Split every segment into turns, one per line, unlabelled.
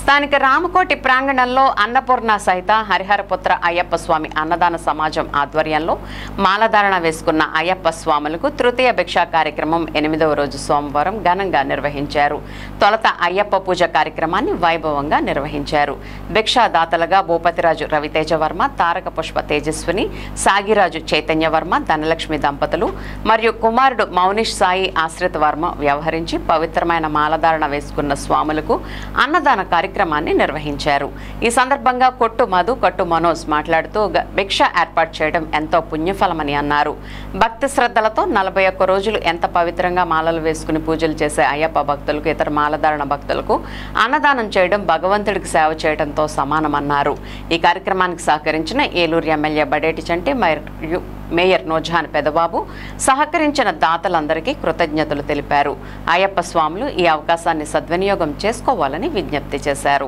స్థానిక రామకోటి ప్రాంగణంలో అన్నపూర్ణ సహిత హరిహరపుత్ర అయ్యప్ప స్వామి అన్నదాన సమాజం ఆధ్వర్యంలో మాలధారణ వేసుకున్న అయ్యప్ప స్వాములకు తృతీయ భిక్షా కార్యక్రమం 8వ రోజు సోమవారం ఘనంగా నిర్వహించారు. తొలత అయ్యప్ప పూజ కార్యక్రమాన్ని వైభవంగా నిర్వహించారు. భిక్షాదాతలుగా భూపతిరాజు రవితేజ వర్మ, తారక పుష్ప తేజస్విని, సాగిరాజు చైతన్య వర్మ, ధనలక్ష్మి దంపతులు మరియు కుమారుడు మౌనిష్ సాయి ఆశ్రిత వర్మ వ్యవహరించి పవిత్రమైన మాలధారణ వేసుకున్న స్వాములకు అన్నదాన కార్యక్రమాన్ని నిర్వహించారు. ఈ సందర్భంగా కొట్టు మధు, కొట్టు మనోజ్ మాట్లాడుతూ భిక్ష ఏర్పాటు చేయడం ఎంతో పుణ్యఫలమని అన్నారు. భక్తి శ్రద్ధలతో 41 రోజులు ఎంత పవిత్రంగా మాలలు వేసుకుని పూజలు చేసే అయ్యప్ప భక్తులకు, ఇతర మాలధారణ భక్తులకు అన్నదానం చేయడం భగవంతుడికి సేవ చేయడంతో సమానమన్నారు. ఈ కార్యక్రమానికి సహకరించిన ఏలూరు ఎమ్మెల్యే బడేటి చంటి, మేయర్ నోజాన్ పెదబాబు, సహకరించిన దాతలందరికీ కృతజ్ఞతలు తెలిపారు. అయ్యప్ప స్వాములు ఈ అవకాశాన్ని సద్వినియోగం చేసుకోవాలని విజ్ఞప్తి చేశారు.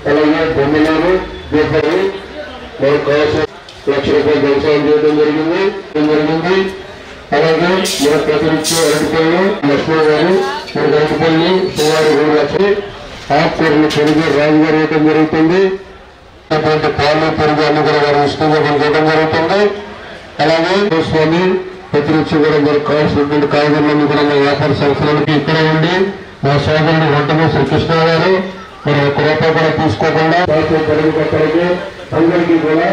అలాగే బొమ్మలారు లక్ష రూపాయలు వ్యవసాయం చేయడం జరిగింది. అలాగే మన ప్రతినిధి అరటిపల్లి లక్ష్మణ్ గారు మన అరటిపల్లి సుమారు 2 లక్షలు ఆకుకూరలు పెరుగు రాజుగారు ఇవ్వడం జరుగుతుంది. పాలు పెరుగు అన్ని కూడా వారు ఇష్టంగా చేయడం జరుగుతుంది. అలాగే స్వామి ప్రతినిధి కూడా మనకు కావాల్సినటువంటి కాగితాలన్నీ కూడా మా వ్యాపార సంస్థలకి ఇక్కడ ఉండి మా సోదరుడు వంటలు శ్రీకృష్ణ గారు మరి 1 రూపాయి కూడా తీసుకోకుండా పెరుగు కట్టడానికి అందరికీ కూడా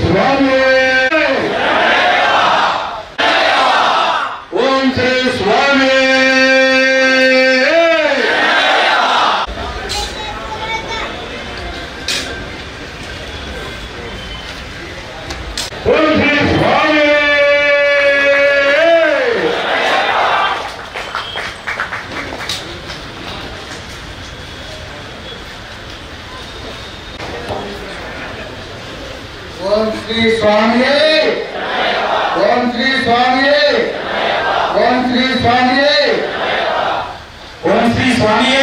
స్వామి ఓం శ్రీ స్వామి
ఓం శ్రీ స్వామి ఓం శ్రీ స్వామి ఓం శ్రీ స్వామి ఓం శ్రీ స్వామి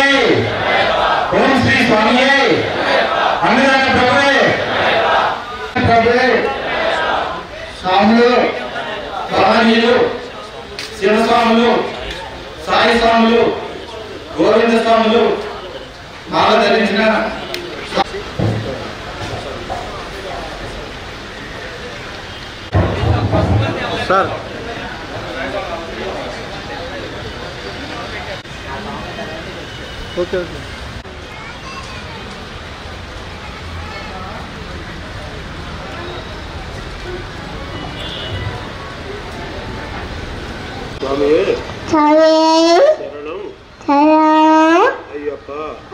ఓం శ్రీ స్వామి అన్నదాన ప్రభువే స్వాములు, భవానీయులు, శివస్వాములు, సాయి స్వాములు, గోవింద స్వాములు, మాల ధరించిన sir okay okay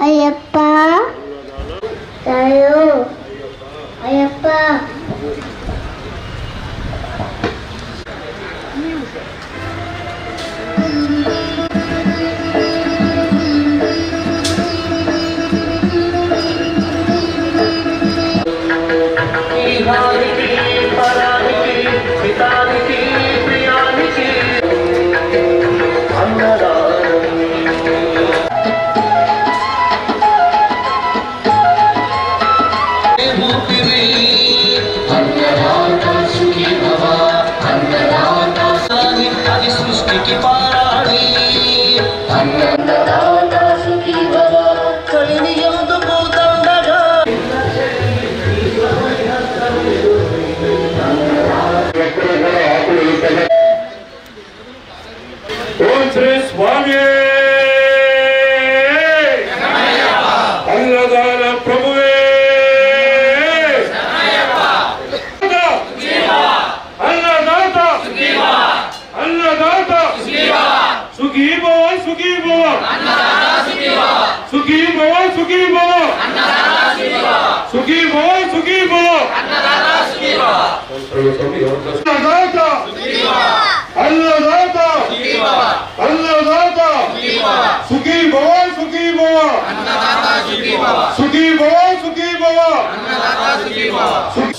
Ayyappa Ayyappa
ఓం శ్రీ స్వామి అన్నదాన ప్రభువే అన్నదాత అన్నదాత సుఖీ భవ సుఖీ భవ సుఖీ భవ సుఖీ భవ సుఖీ భవ సుఖీ భవ అన్నదాత అన్నదాత అన్నదాత సుఖీ భవ సుఖీ భవ సుఖీ భవ సుఖీ భవ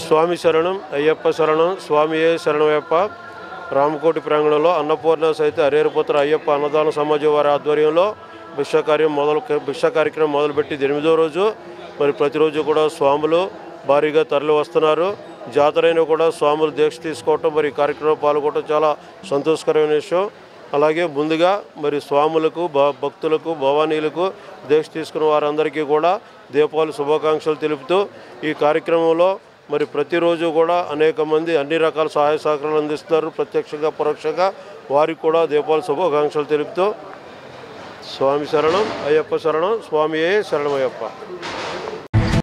స్వామి శరణం అయ్యప్ప శరణం స్వామియే శరణమయ్యప్ప. రామకోటి ప్రాంగణంలో అన్నపూర్ణ సహిత హరిహరపుత్ర అయ్యప్ప అన్నదాన సమాజం వారి ఆధ్వర్యంలో భిక్షా కార్యక్రమం మొదలుపెట్టి 8వ రోజు. మరి ప్రతిరోజు కూడా స్వాములు భారీగా తరలి వస్తున్నారు. జాతరైన కూడా స్వాములు దీక్ష తీసుకోవటం, మరి కార్యక్రమంలో పాల్గొనడం చాలా సంతోషకరమైన విషయం. అలాగే ముందుగా మరి స్వాములకు భక్తులకు భవానీలకు దీక్ష తీసుకున్న వారందరికీ కూడా దీపావళి శుభాకాంక్షలు తెలుపుతూ ఈ కార్యక్రమంలో మరి ప్రతిరోజు కూడా అనేక మంది అన్ని రకాల సహాయ సహకారాలు అందిస్తున్నారు. ప్రత్యక్షంగా పరోక్షంగా వారికి కూడా దీపావళి శుభాకాంక్షలు తెలుపుతూ స్వామి శరణం అయ్యప్ప శరణం స్వామియే శరణమయ్యప్ప.